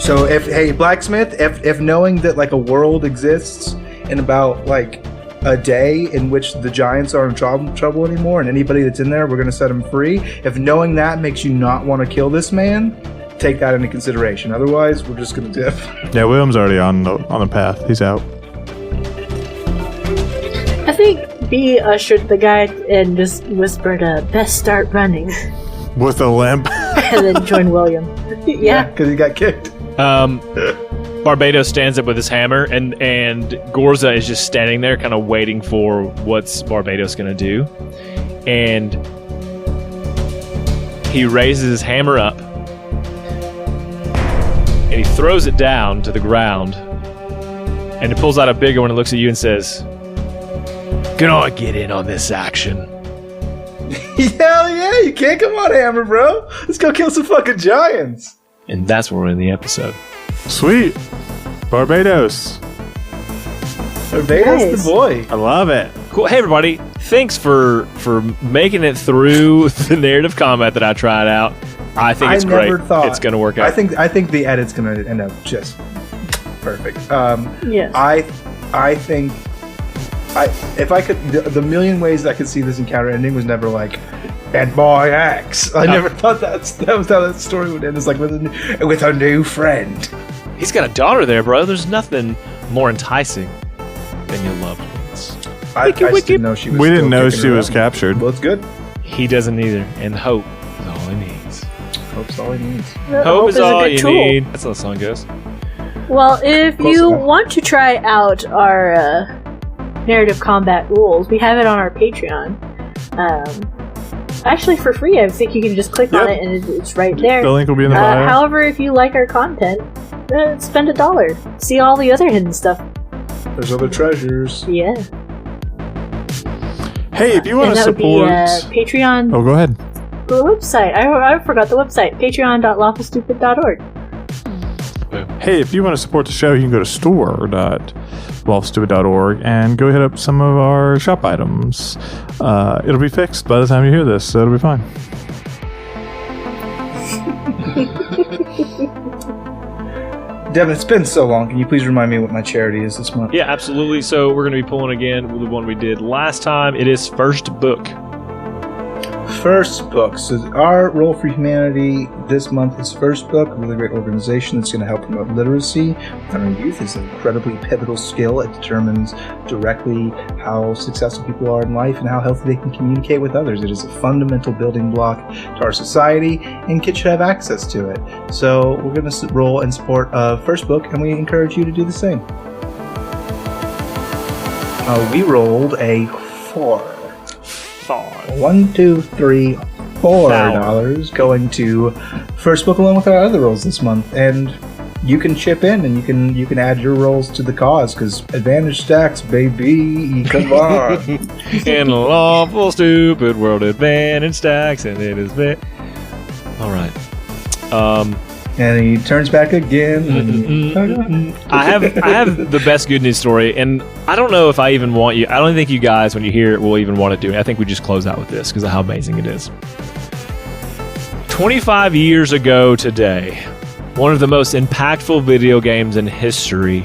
So Blacksmith, if knowing that like a world exists in about like a day in which the giants aren't in trouble anymore and anybody that's in there, we're going to set them free. If knowing that makes you not want to kill this man, take that into consideration. Otherwise, we're just going to dip. Yeah, William's already on the path. He's out. I think B ushered the guy and just whispered, best start running. With a limp. And then joined William. Yeah. Because he got kicked. Barbados stands up with his hammer, and Gorza is just standing there kind of waiting for what's Barbados going to do. And he raises his hammer up, and he throws it down to the ground, and he pulls out a bigger one and looks at you and says, "Can I get in on this action?" Hell yeah, you can't come on, Hammer, bro. Let's go kill some fucking giants. And that's where we're in the episode. Sweet. Barbados. Barbados the boy. I love it. Cool. Hey, everybody. Thanks for making it through the narrative combat that I tried out. I think it's great. It's going to work out. I think the edit's going to end up just perfect. Yeah. I think if I could, the million ways I could see this encounter ending was never like, and boy X. I never thought that was how that story would end. It's like with a new friend. He's got a daughter there, bro. There's nothing more enticing than your loved ones. I didn't know she was. We didn't know she was captured. Well, it's good. He doesn't either, and hope is all he needs. Hope's all he needs. Hope is all you need. That's how the song goes. Well, if you want to try out our narrative combat rules, we have it on our Patreon. Actually, for free. I think you can just click on it and it's right there. The link will be in the bio. However, if you like our content, spend $1. See all the other hidden stuff. There's other treasures. Yeah. Hey, if you want to support... Patreon... Oh, go ahead. The website. I forgot the website. Patreon.lawfulstupid.org. Hey, if you want to support the show, you can go to store.lawfulstupid.org and go hit up some of our shop items. It'll be fixed by the time you hear this, so it'll be fine. Devin, it's been so long. Can you please remind me what my charity is this month? Yeah, absolutely. So we're going to be pulling again with the one we did last time. It is First Book. First Book. So our Roll for Humanity this month is First Book, a really great organization that's going to help promote literacy with our youth. It's an incredibly pivotal skill. It determines directly how successful people are in life and how healthy they can communicate with others. It is a fundamental building block to our society, and kids should have access to it. So we're going to roll in support of First Book, and we encourage you to do the same. We rolled a 4. $1, $2, $3, $4 going to First Book along with our other rolls this month, and you can chip in and you can add your rolls to the cause because advantage stacks, baby. Come on. In a lawful stupid world, advantage stacks, and it is bit. All right. And he turns back again. I have the best good news story, and I don't know if I even want you. I don't think you guys, when you hear it, will even want to do it. I think we just close out with this because of how amazing it is. 25 years ago today, one of the most impactful video games in history,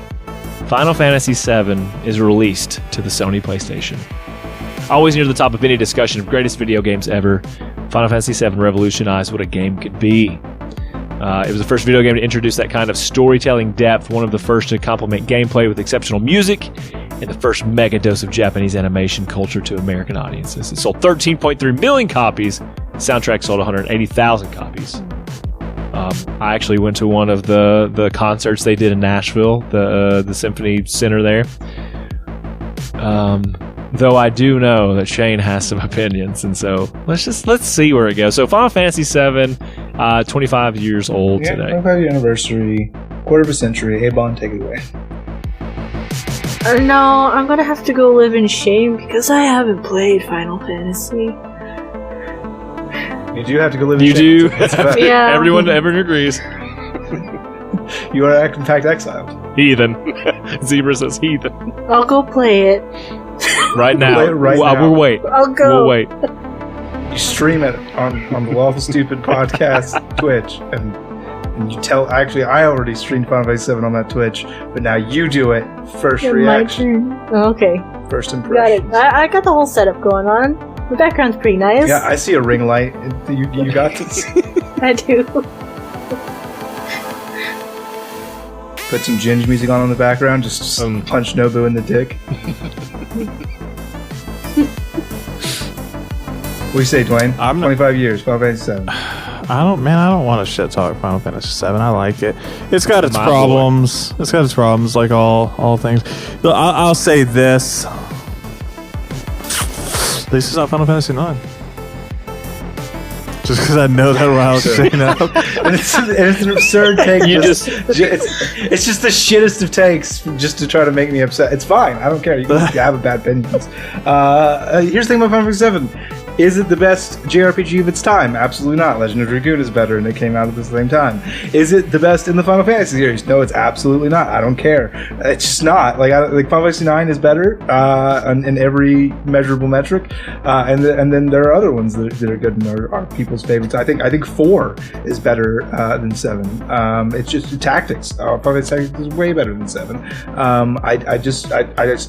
Final Fantasy VII, is released to the Sony PlayStation. Always near the top of any discussion of greatest video games ever, Final Fantasy VII revolutionized what a game could be. It was the first video game to introduce that kind of storytelling depth, one of the first to complement gameplay with exceptional music, and the first mega dose of Japanese animation culture to American audiences. It sold 13.3 million copies. The soundtrack sold 180,000 copies. I actually went to one of the concerts they did in Nashville, the Symphony Center there. Though I do know that Shane has some opinions, and so let's see where it goes. So Final Fantasy VII, 25 years old today. 25-year anniversary, quarter of a century. Abon, take it away. No, I'm gonna have to go live in shame because I haven't played Final Fantasy. You do have to go live in shame. You do. Yeah. Everyone agrees. You are, in fact, exiled. Heathen. Zebra says heathen. I'll go play it. Right now. Play it right now. We'll wait. I'll go. We'll wait. You stream it on the Lawful Stupid podcast Twitch, and you tell. Actually, I already streamed Final Fantasy VII on that Twitch, but now you do it. First reaction. My turn. Oh, okay. First Got impression. it. I got the whole setup going on. The background's pretty nice. Yeah, I see a ring light. You got this. I do. Put some Ginge music on in the background. Just punch Nobu in the dick. What do you say, Dwayne? 25 years, Final Fantasy VII. I don't want to shit talk Final Fantasy VII. I like it. It's got its problems. It's got its problems, like all things. I'll say this. At least it's not Final Fantasy IX. Just because I know that rile Shane up. And it's an absurd take. It's just the shittest of takes just to try to make me upset. It's fine. I don't care. You can have a bad opinions. Here's the thing about Final Fantasy VII. Is it the best JRPG of its time? Absolutely not. Legend of Dragoon is better, and they came out at the same time. Is it the best in the Final Fantasy series? No, it's absolutely not. I don't care. It's just not. Like Final Fantasy IX is better in every measurable metric, and then there are other ones that are good and are people's favorites. I think 4 is better than 7. It's just tactics. Final Fantasy Tactics is way better than 7. I just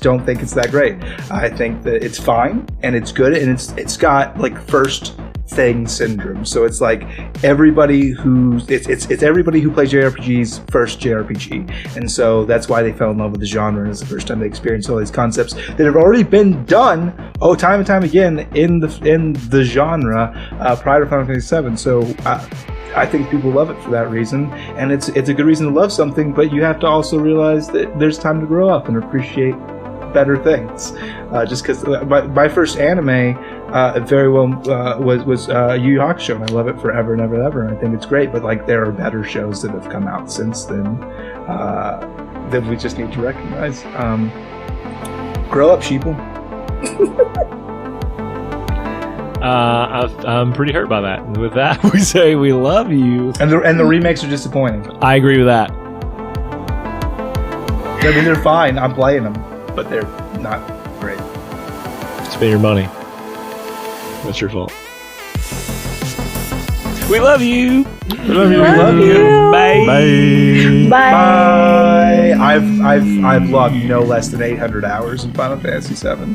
don't think it's that great. I think that it's fine and it's good and it's got like first thing syndrome. So it's like everybody it's everybody who plays JRPG's first JRPG, and so that's why they fell in love with the genre. And it's the first time they experienced all these concepts that have already been done time and time again in the genre prior to Final Fantasy VII. So I think people love it for that reason, and it's a good reason to love something. But you have to also realize that there's time to grow up and appreciate better things. Just because my first anime very well was Yu Yu Hakusho, and I love it forever and ever and ever, and I think it's great. But like, there are better shows that have come out since then that we just need to recognize. Grow up, sheeple. I'm pretty hurt by that. With that, we say we love you. And the remakes are disappointing. I agree with that. I mean, they're fine. I'm playing them, but they're not great. Spend your money. That's your fault. We love you. We love you. We love you. Bye. Bye. I've logged no less than 800 hours in Final Fantasy VII.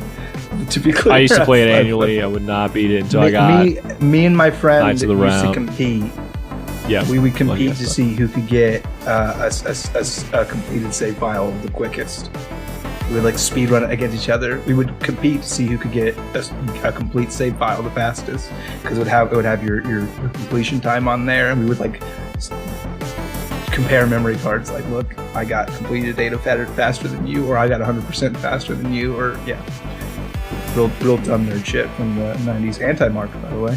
To be clear, I used to play it annually. I would not beat it until I got me and my friend Knights of the used Round. to compete. Yeah, We would compete to see who could get a completed save file the quickest. We would like speed run it against each other. We would compete to see who could get a complete save file the fastest, because it would have your completion time on there, and we would like compare memory cards. Like, look, I got completed data faster than you, or I got 100% faster than you, or yeah, real dumb nerd shit from the 90s. Anti-Mark, by the way.